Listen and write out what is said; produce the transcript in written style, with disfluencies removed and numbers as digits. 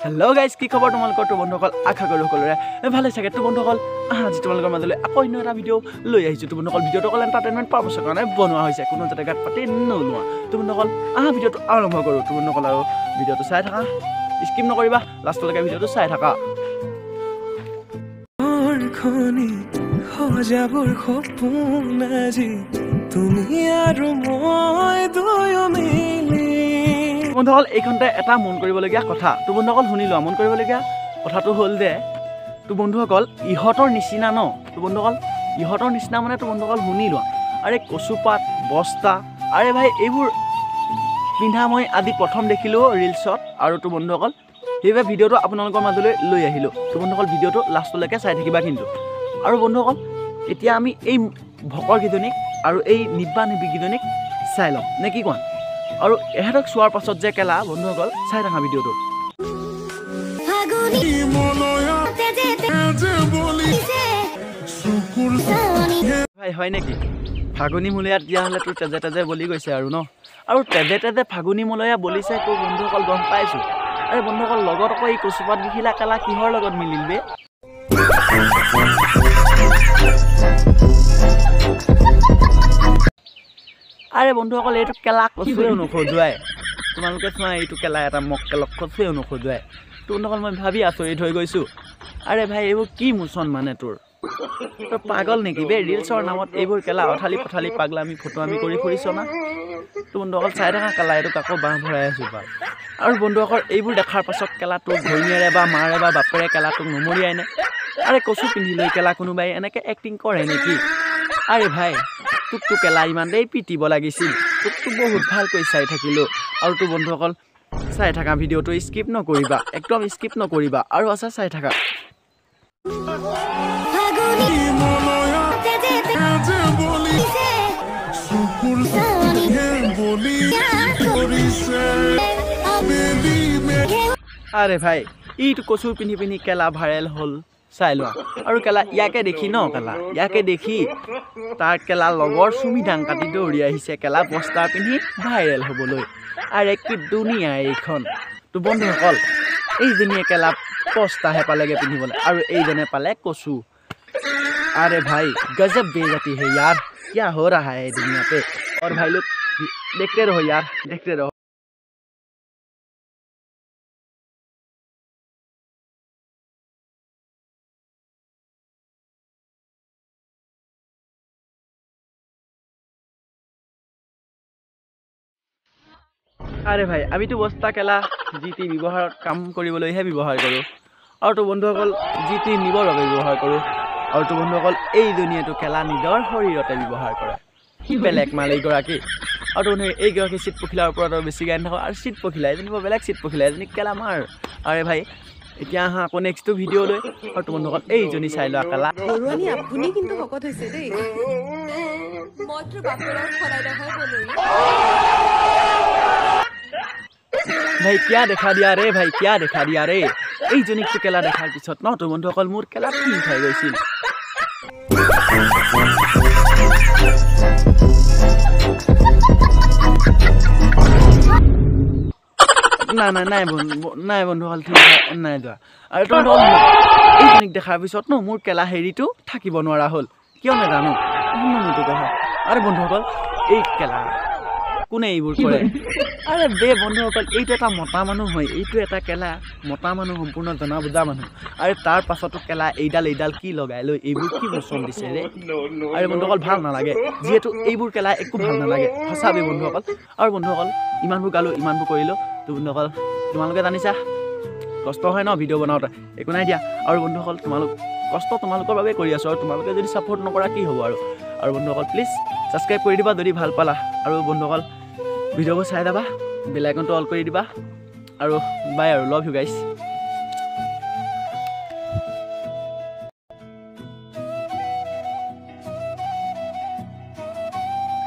hello guys কি খবৰ তোমালোকৰ তো বন্ধুসকল আশা কৰো সকলোৰে ভালে থাকে তো বন্ধুসকল আজি তোমালোকৰ মাজলৈ আকৌ অন্য এটা ভিডিও লৈ আহিছো তো বন্ধুসকল ভিডিওটো অকল এন্টাৰটেইনমেন্ট পাৰপছৰ কাৰণে বনোৱা হৈছে কোনো যাতে গাত পাতি নলোৱা তো বন্ধুসকল ভিডিওটো আৰম্ভ কৰো তো বন্ধুসকল আৰু ভিডিওটো চাই থাকা স্কিপ নকৰিবা লাষ্টলৈকে ভিডিওটো চাই থাকা খনি হজাবৰ সপোন আজি তুমি আৰু মই দুয়ো মিলি বন্ধুসকল এইখনতে এটা মন কৰিবলগীয়া কথা তো বন্ধুসকল শুনি লোৱা মন কৰিবলগীয়া কথাটো হ'ল যে তো বন্ধুসকল ইহতৰ নিচিনা ন তো বন্ধুসকল ইহতৰ নিচিনা মানে তো বন্ধুসকল শুনি লোৱা আৰে কচুপাত বস্তা আৰে ভাই এইবোৰ পিন্ধা মই আজি প্ৰথম দেখিলো ৰিলছত আৰু তো বন্ধুসকল সেইবা ভিডিওটো আপোনালোকৰ মাজলৈ লৈ আহিলো তো বন্ধুসকল ভিডিওটো লাষ্টলৈকে চাই থাকিবা কিন্তু আৰু বন্ধুসকল এতিয়া আমি এই ভকৰ গিজনিক আৰু এই নিব্বা নিবি গিজনিক চাই লম নে কি কোৱা আৰু এহেতক চোৱাৰ পাছত যে কেলা বন্ধুসকল চাই থাকা ভিডিওটো ভাই হয় নেকি ফাগুনী মূলীয়া তেতিয়াহ'লে তোৰ তেজে তেজে বলি গৈছে আৰু ন আৰু তেজে তেজে ফাগুনী মূলীয়া বলিছে তোৰ বন্ধুসকল গম পাইছো আৰে বন্ধুসকল লগত আকৌ এই কচুপাত দেখিলা কেলা কিহৰ লগত মিলিল বে আৰে বন্ধুসকল এইটো কেলা কচুৱে নখজুৱাই তোমালোকে চোৱা এইটো কেলা এটা মক্কেলক কচুৱে নখজুৱাই তো বন্ধুসকল মই ভাবি আচৰিত হৈ গৈছো আৰে ভাই এইবোৰ কি মোচন মানে তোৰ তই পাগল নেকি বে ৰিলছৰ নামত এইবোৰ কেলা অঠালি পঠালি পাগলা আমি ফটো আমি কৰি ফুৰিছ না তো বন্ধুসকল চাই থাকা কেলা এইটো কাকো বাঁহ ভৰাই আছো বাৰু আৰু বন্ধুসকল এইবোৰ দেখাৰ পাছত কেলা তোৰ ঘৈণীয়েৰে বা মাৰে বা বাপেৰে কেলা তোক নমৰিয়াই নে আৰে কচু পিন্ধি লৈ কেলা কোনোবাই এনেকৈ এক্টিং কৰে নেকি আৰে ভাই তোকতো কেলা ইমান দেই পিটিব লাগিছিল তোকতো বহুত ভালকৈ চাই থাকিলোঁ আৰু তো বন্ধুসকল চাই থাকা ভিডিওটো স্কিপ নকৰিবা একদম স্কিপ নকৰিবা আৰু আছা চাই থাকা আৰে ভাই ইটো কচু পিন্ধি পিন্ধি কেলা ভাইৰেল হ'ল চাই লোৱা আৰু কেলা ইয়াকে দেখি ন কেলা ইয়াকে দেখি তাৰ কেলা লগৰ চুমি ধাং কাটি দৌৰি আহিছে কেলা বস্তা পিন্ধি ভাইৰেল হ'বলৈ আৰে কি দুনিয়া এইখন তো বন্ধুসকল এইজনীয়ে কেলা বস্তাহে পালেগে পিন্ধিবলৈ আৰু এইজনে পালে কচু আরে भाई गजब बेइज्जती है यार क्या हो रहा है दुनिया पे और भाई लोग देखते रहो यार देखते रहो আরে ভাই আমি তো বস্তা কেলা জিটি ব্যৱহাৰ কাম কৰিবলৈহে ব্যৱহাৰ কৰোঁ আৰু তো বন্ধুসকল জিটি নিবৰ বাবে ব্যৱহাৰ কৰোঁ আৰু তো বন্ধুসকল এই দুনিয়াটো কেলা নিজৰ শৰীৰতে ব্যৱহাৰ কৰে কি বেলেগ মাল এইগৰাকী আৰু তো এইগৰাকী চিট পখিলাৰ ওপৰত আৰু বেছি গাই নাথাকোঁ আৰু চিট পখিলা এজনী বেলেগ চিট পখিলা এজনী কেলা মাৰ আৰে ভাই এতিয়া আহা আকৌ নেক্সটটো ভিডিঅ' লৈ আৰু তো বন্ধুসকল এইজনী চাই লোৱা কেলা আপুনি কিন্তু শকত হৈছে দেই মইতো বাপেৰৰ খৰাই নহয় বলৰি ভাই क्या देखा दिया रे भाई क्या देखा दिया रे এইজনীক তো কেলা দেখাৰ পিছত ন তো বন্ধুসকল মোৰ কেলা ফিল খাই গৈছিল নাই বন্ধুসকল ঠিক নাই যোৱা আৰু তো এইজনীক দেখাৰ পিছত ন মোৰ কেলা হেৰিটো থাকিব নোৱাৰা হ'ল কিয় নাজানো মোৰটো কথা আৰে বন্ধুসকল এই কেলা কোনে এইবোৰ কৰে আরে বে বন্ধুসকল এইটো এটা মতা মানুহ হয় এইটো এটা কেলা মতা মানুহ সম্পূৰ্ণ জনা বুজা মানুহ আৰু তাৰ পাছতো কেলা এইডাল কি লগাই লৈ এইবোৰ কি মোচন দিছে ৰে আৰু বন্ধুসকল ভাল নালাগে যিহেতু এইবোৰ কেলা একো ভাল নালাগে সঁচাবে বন্ধুসকল আৰু বন্ধুসকল ইমানবোৰ গালো ইমানবোৰ কৰিলো তো বন্ধুসকল তোমালোকে জানিছা কষ্ট হয় ন ভিডিঅ' বনাওঁতে একো নাই দিয়া আৰু বন্ধুসকল কষ্ট তোমালোকৰ বাবে কৰি আছো আৰু তোমালোকে যদি ছাপোৰ্ট নকৰা কি হ'ব আৰু বন্ধুসকল প্লিজ ছাবস্ক্ৰাইব কৰি দিবা যদি ভাল পালা আৰু বন্ধুসকল ভিডিঅ'বোৰ চাই যাবা বেল আইকনটো অল কৰি দিবা আৰু বাই আৰু লাভ ইউ গাইজ